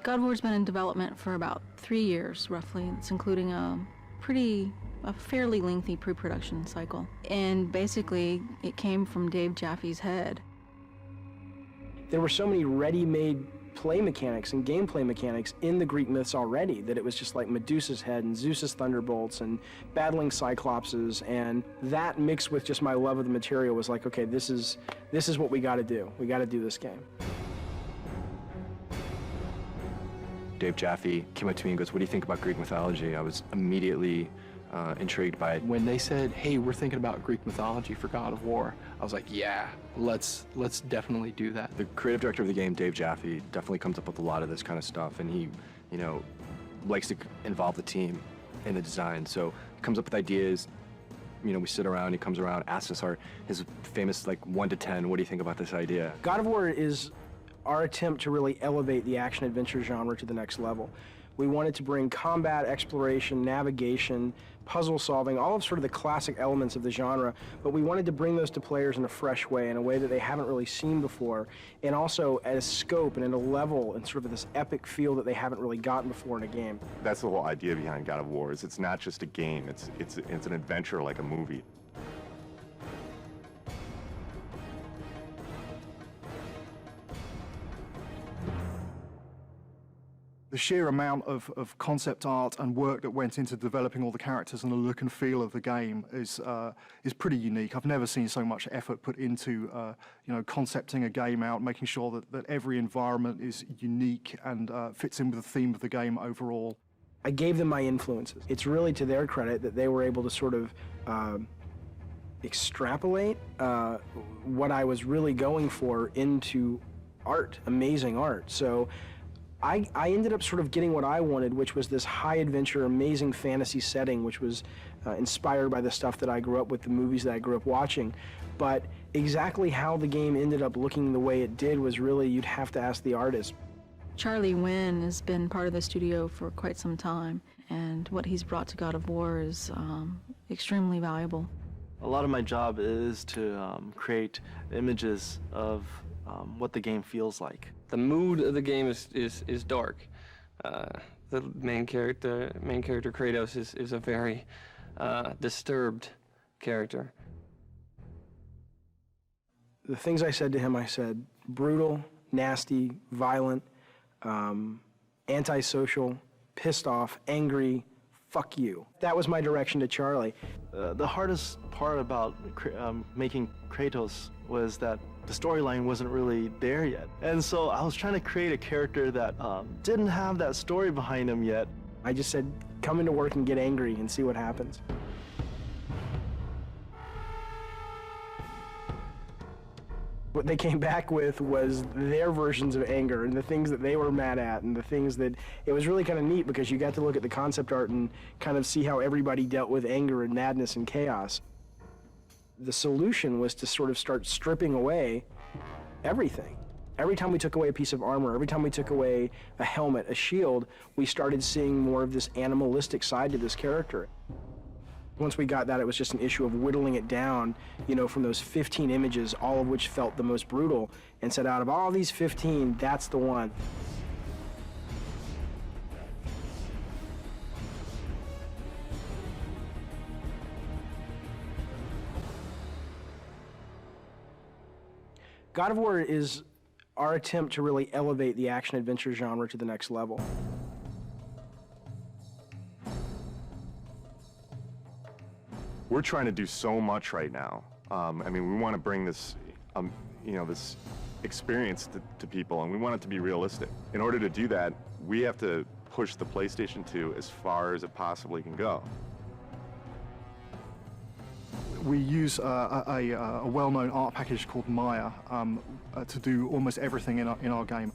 God of War's been in development for about 3 years, roughly. It's including a fairly lengthy pre-production cycle. And basically, it came from Dave Jaffe's head. There were so many ready-made play mechanics and gameplay mechanics in the Greek myths already that it was just like Medusa's head and Zeus's thunderbolts and battling Cyclopses, and that mixed with just my love of the material was like, okay, this is what we got to do. We got to do this game. Dave Jaffe came up to me and goes, "What do you think about Greek mythology?" I was immediately intrigued by it. When they said, "Hey, we're thinking about Greek mythology for God of War," I was like, "Yeah, let's definitely do that." The creative director of the game, Dave Jaffe, definitely comes up with a lot of this kind of stuff, and he, likes to involve the team in the design. So he comes up with ideas. We sit around. He comes around, asks us his famous 1 to 10. What do you think about this idea? God of War is our attempt to really elevate the action-adventure genre to the next level. We wanted to bring combat, exploration, navigation, puzzle solving, all of sort of the classic elements of the genre, but we wanted to bring those to players in a fresh way, in a way that they haven't really seen before, and also at a scope and at a level and sort of this epic feel that they haven't really gotten before in a game. That's the whole idea behind God of War, is it's not just a game, it's an adventure like a movie. The sheer amount of concept art and work that went into developing all the characters and the look and feel of the game is pretty unique. I've never seen so much effort put into concepting a game out, making sure that every environment is unique and fits in with the theme of the game overall. I gave them my influences. It's really to their credit that they were able to sort of extrapolate what I was really going for into art, amazing art. So I ended up sort of getting what I wanted, which was this high-adventure, amazing fantasy setting, which was inspired by the stuff that I grew up with, the movies that I grew up watching. But exactly how the game ended up looking the way it did was really, you'd have to ask the artist. Charlie Wynn has been part of the studio for quite some time, and what he's brought to God of War is extremely valuable. A lot of my job is to create images of what the game feels like. The mood of the game is dark. The main character Kratos is a very disturbed character. The things I said to him, I said brutal, nasty, violent, antisocial, pissed off, angry, fuck you. That was my direction to Charlie. The hardest part about making Kratos was that the storyline wasn't really there yet. And so I was trying to create a character that didn't have that story behind him yet. I just said, come into work and get angry and see what happens. What they came back with was their versions of anger and the things that they were mad at and the things that, it was really kind of neat because you got to look at the concept art and kind of see how everybody dealt with anger and madness and chaos. The solution was to sort of start stripping away everything. Every time we took away a piece of armor, every time we took away a helmet, a shield, we started seeing more of this animalistic side to this character. Once we got that, it was just an issue of whittling it down, from those 15 images, all of which felt the most brutal, and said, out of all these 15, that's the one. God of War is our attempt to really elevate the action-adventure genre to the next level. We're trying to do so much right now. We want to bring this, this experience to people, and we want it to be realistic. In order to do that, we have to push the PlayStation 2 as far as it possibly can go. We use a well-known art package called Maya to do almost everything in our game.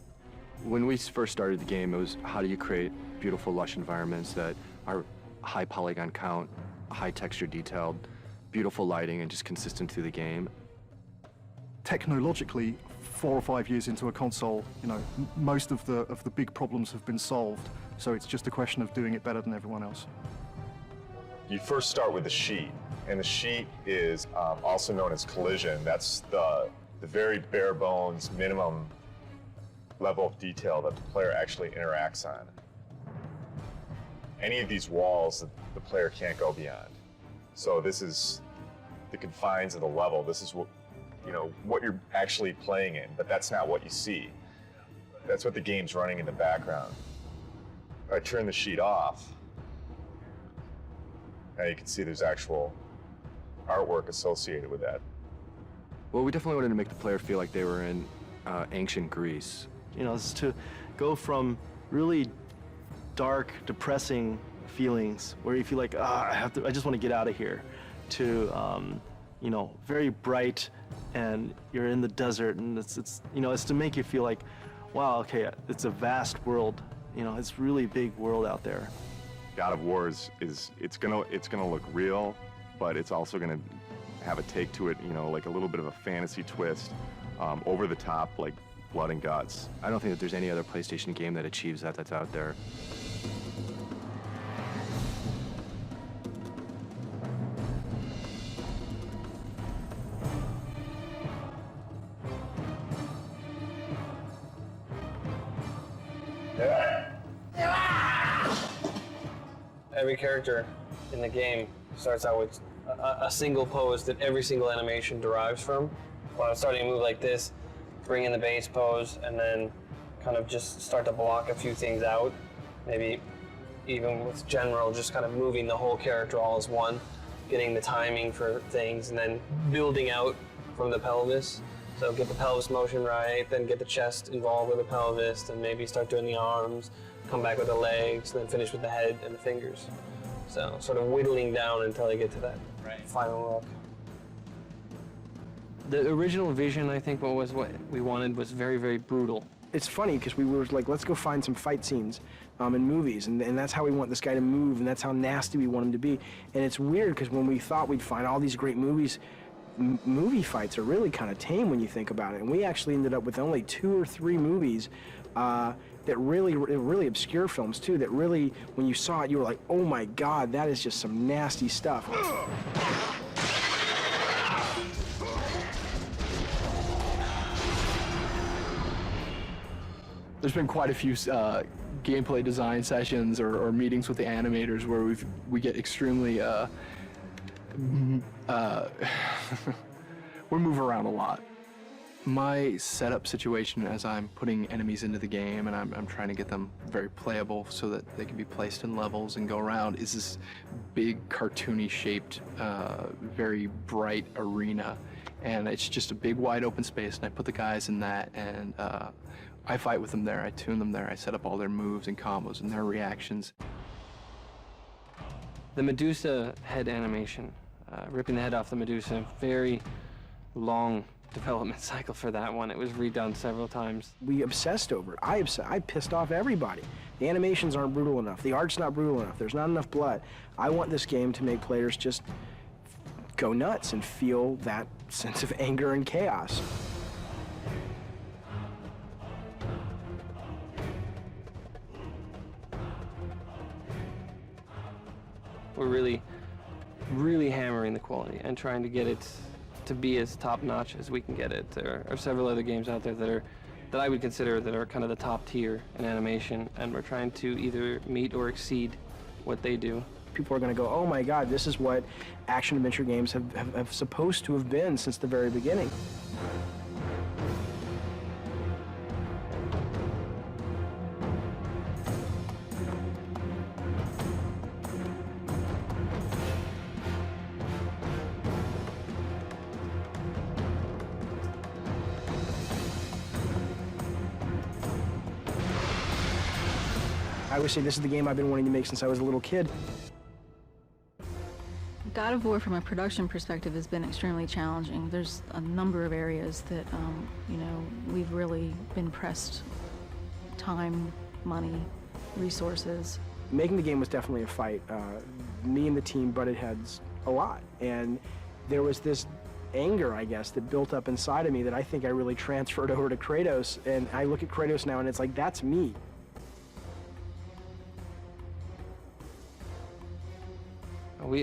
When we first started the game, it was how do you create beautiful, lush environments that are high polygon count, high texture detailed, beautiful lighting, and just consistent through the game. Technologically, 4 or 5 years into a console, most of the big problems have been solved. So it's just a question of doing it better than everyone else. You first start with the sheet, and the sheet is also known as collision. That's the very bare bones minimum level of detail that the player actually interacts on. Any of these walls that the player can't go beyond. So this is the confines of the level. This is what, you know, what you're actually playing in, but that's not what you see. That's what the game's running in the background. If I turn the sheet off, now you can see there's actual artwork associated with that. Well, we definitely wanted to make the player feel like they were in ancient Greece. You know, it's to go from really dark, depressing feelings where you feel like, I just want to get out of here, to, you know, very bright, and you're in the desert, and it's you know, it's to make you feel like, wow, okay, it's a vast world. You know, it's really big world out there. God of War it's gonna look real, but it's also gonna have a take to it, you know, like a little bit of a fantasy twist, over the top, like blood and guts. I don't think that there's any other PlayStation game that achieves that that's out there. Every character in the game starts out with a single pose that every single animation derives from. When I'm starting to move like this, bring in the base pose, and then kind of just start to block a few things out. Maybe even with general, just kind of moving the whole character all as one, getting the timing for things, and then building out from the pelvis. So get the pelvis motion right, then get the chest involved with the pelvis, and maybe start doing the arms, come back with the legs, and then finish with the head and the fingers. So sort of whittling down until I get to that final look. The original vision, I think, what we wanted was very, very brutal. It's funny because we were like, let's go find some fight scenes in movies, and that's how we want this guy to move, and that's how nasty we want him to be. And it's weird because when we thought we'd find all these great movies, movie fights are really kind of tame when you think about it. And we actually ended up with only 2 or 3 movies that really obscure films too, that really, when you saw it, you were like, oh my God, that is just some nasty stuff. There's been quite a few gameplay design sessions or meetings with the animators where we get extremely we move around a lot. My setup situation as I'm putting enemies into the game and I'm trying to get them very playable so that they can be placed in levels and go around is this big cartoony shaped, very bright arena. And it's just a big wide open space, and I put the guys in that, and I fight with them there, I tune them there, I set up all their moves and combos and their reactions. The Medusa head animation, ripping the head off the Medusa, very long development cycle for that one. It was redone several times. We obsessed over it. I pissed off everybody. The animations aren't brutal enough. The art's not brutal enough. There's not enough blood. I want this game to make players just go nuts and feel that sense of anger and chaos. We're really, really hammering the quality and trying to get it to be as top-notch as we can get it. There are several other games out there that I would consider that are kind of the top tier in animation, and we're trying to either meet or exceed what they do. People are going to go, oh my God, this is what action-adventure games have supposed to have been since the very beginning. I would say this is the game I've been wanting to make since I was a little kid. God of War, from a production perspective, has been extremely challenging. There's a number of areas that, you know, we've really been pressed time, money, resources. Making the game was definitely a fight. Me and the team butted heads a lot, and there was this anger, I guess, that built up inside of me that I think I really transferred over to Kratos, and I look at Kratos now and it's like, that's me.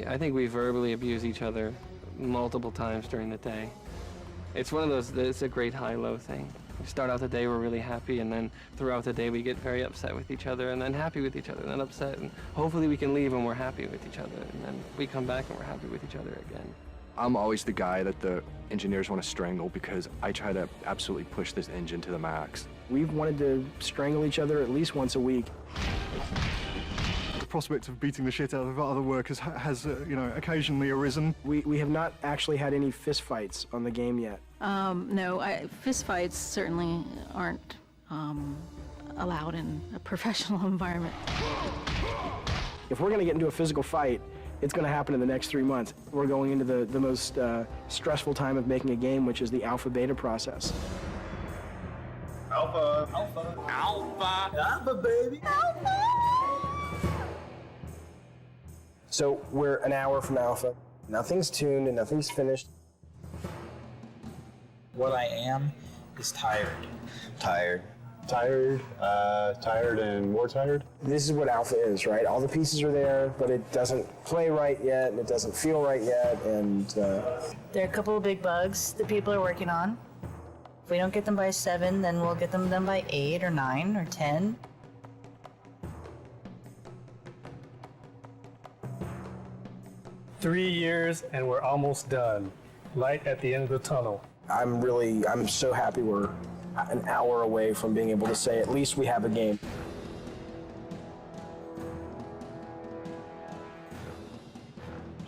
I think we verbally abuse each other multiple times during the day. It's one of those, it's a great high-low thing. We start out the day, we're really happy, and then throughout the day we get very upset with each other, and then happy with each other, and then upset, and hopefully we can leave and we're happy with each other, and then we come back and we're happy with each other again. I'm always the guy that the engineers want to strangle because I try to absolutely push this engine to the max. We've wanted to strangle each other at least once a week. The prospect of beating the shit out of other workers has you know, occasionally arisen. We have not actually had any fist fights on the game yet. No, fist fights certainly aren't allowed in a professional environment. If we're going to get into a physical fight, it's going to happen in the next 3 months. We're going into the most stressful time of making a game, which is the alpha-beta process. Alpha. Alpha. Alpha. Alpha, baby. Alpha. So we're an hour from alpha. Nothing's tuned and nothing's finished. What I am is tired. Tired. Tired, tired and more tired. This is what alpha is, right? All the pieces are there, but it doesn't play right yet, and it doesn't feel right yet, and... There are a couple of big bugs that people are working on. If we don't get them by 7, then we'll get them done by 8 or 9 or 10. Three years and we're almost done. Light at the end of the tunnel. I'm so happy we're an hour away from being able to say at least we have a game.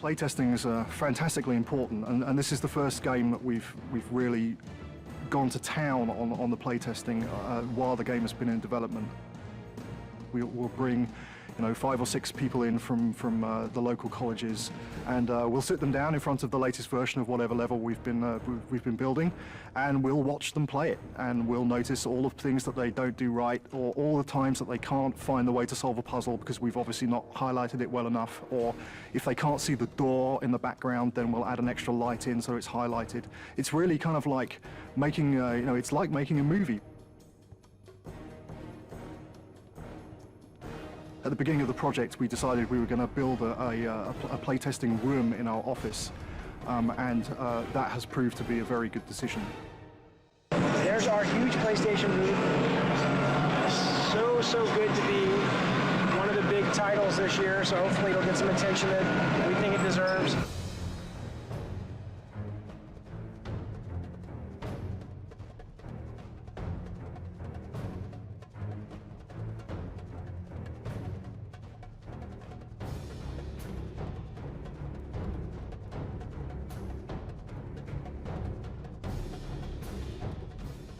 Playtesting is fantastically important, and this is the first game that we've really gone to town on the playtesting while the game has been in development. We'll bring, you know, 5 or 6 people in from the local colleges, and we'll sit them down in front of the latest version of whatever level we've been building, and we'll watch them play it, and we'll notice all of the things that they don't do right, or all the times that they can't find the way to solve a puzzle because we've obviously not highlighted it well enough, or if they can't see the door in the background, then we'll add an extra light in so it's highlighted. It's really kind of like making, you know, it's like making a movie. At the beginning of the project, we decided we were going to build a playtesting room in our office, and that has proved to be a very good decision. There's our huge PlayStation booth. So good to be one of the big titles this year, so hopefully it'll get some attention that we think it deserves.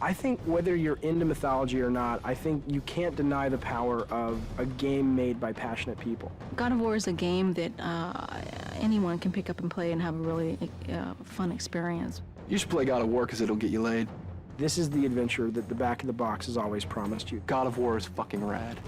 I think whether you're into mythology or not, I think you can't deny the power of a game made by passionate people. God of War is a game that anyone can pick up and play and have a really fun experience. You should play God of War because it'll get you laid. This is the adventure that the back of the box has always promised you. God of War is fucking rad.